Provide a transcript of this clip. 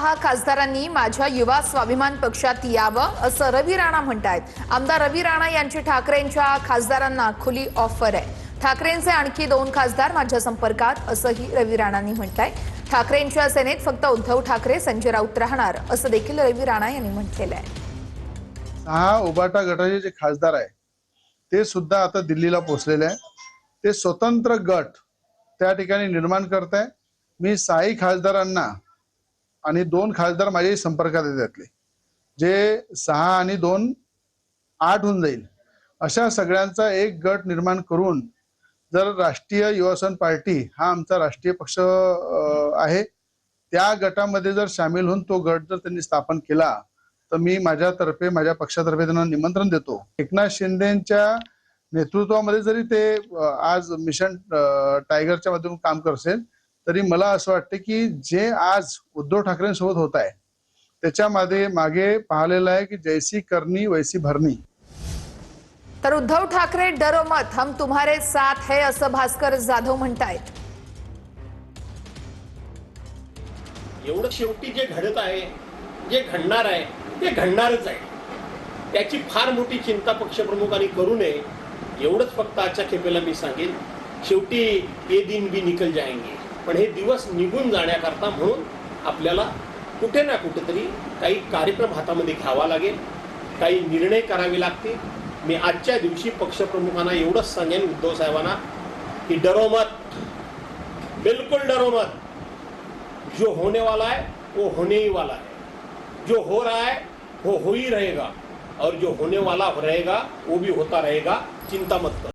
खासदारांनी माझ्या युवा स्वाभिमान पक्षात यावं असं रवी राणा म्हणतायत। आमदार रवी राणा यांची ठाकरेंच्या खासदारांना खुली ऑफर आहे। ठाकरेंचे आणखी 2 खासदार माझ्या संपर्कात असंही रवी राणांनी म्हटलंय। ठाकरेंच्या सेनेत फक्त उद्धव ठाकरे, संजय राऊत राहणार असं देखील रवी राणा यांनी म्हटलेलं आहे। 6 उबाटा गटाचे जे खासदार आहे ते सुद्धा आता दिल्लीला पोहोचलेले आहे। ते स्वतंत्र गट त्या ठिकाणी निर्माण करत आहे। मी 6 खासदारांना आणि 2 खासदार माझ्या संपर्कात येतातले जे 6 आणि 2 8 होऊन जाईल। अशा सगळ्यांचा एक गट निर्माण करून जर राष्ट्रीय युवा सेना पार्टी हा आमचा राष्ट्रीय पक्ष आहे, त्या गटामध्ये जर सामील होऊन तो गट जर त्यांनी स्थापन केला तर मी माझ्यातर्फे माझ्या पक्षातर्फे त्यांना निमंत्रण देतो। एकनाथ शिंदेच्या नेतृत्वामध्ये जरी ते आज मिशन टायगरच्या माध्यमातून काम करत असेल तरी मला असं वाटतं की जे आज उद्धव ठाकरेंसोबत होत आहे त्याच्यामध्ये मागे पाहिलेलं आहे की जैसी करनी वैसी भरनी। तर उद्धव ठाकरे डरो मत, हम तुम्हारे साथ है असं भास्कर जाधव म्हणतायत। एवढं शेवटी जे घडत आहे, जे घडणार आहे ते घडणारच आहे। त्याची फार मोठी चिंता पक्षप्रमुखांनी करू नये एवढंच फक्त आजच्या खेपेला मी सांगेन। शेवटी ये दिन भी निकल जाएंगे, पण हे दिवस निघून जाण्याकरता म्हणून आपल्याला कुठे ना कुठेतरी काही कार्यक्रम हातामध्ये घ्यावा लागेल, काही निर्णय करावे लागतील। मी आजच्या दिवशी पक्षप्रमुखांना एवढंच सांगेन, उद्धव साहेबांना, की डरो मत, बिल्कुल डरो मत। जो होने वाला है वो होने ही वाला है, जो हो रहा है वो हो ही रहेगा, और जो होने वाला रहेगा वो भी होता रहेगा। चिंता मत करो।